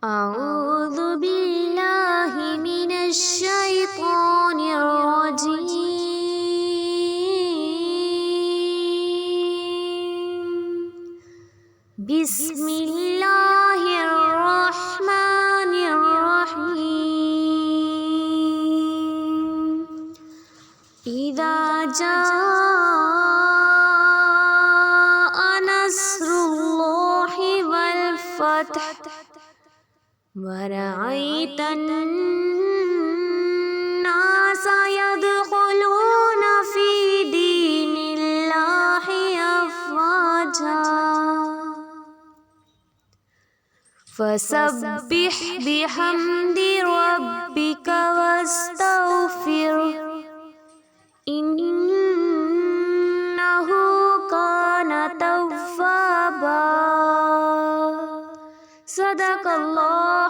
أعوذ بالله من الشيطان الرجيم بسم الله الرحمن الرحيم إذا جاء نصر الله والفتح ورأيت الناس يدخلون في دين الله أفواجا فسبح بحمد ربك واستغفره إنه كان توابا صدق الله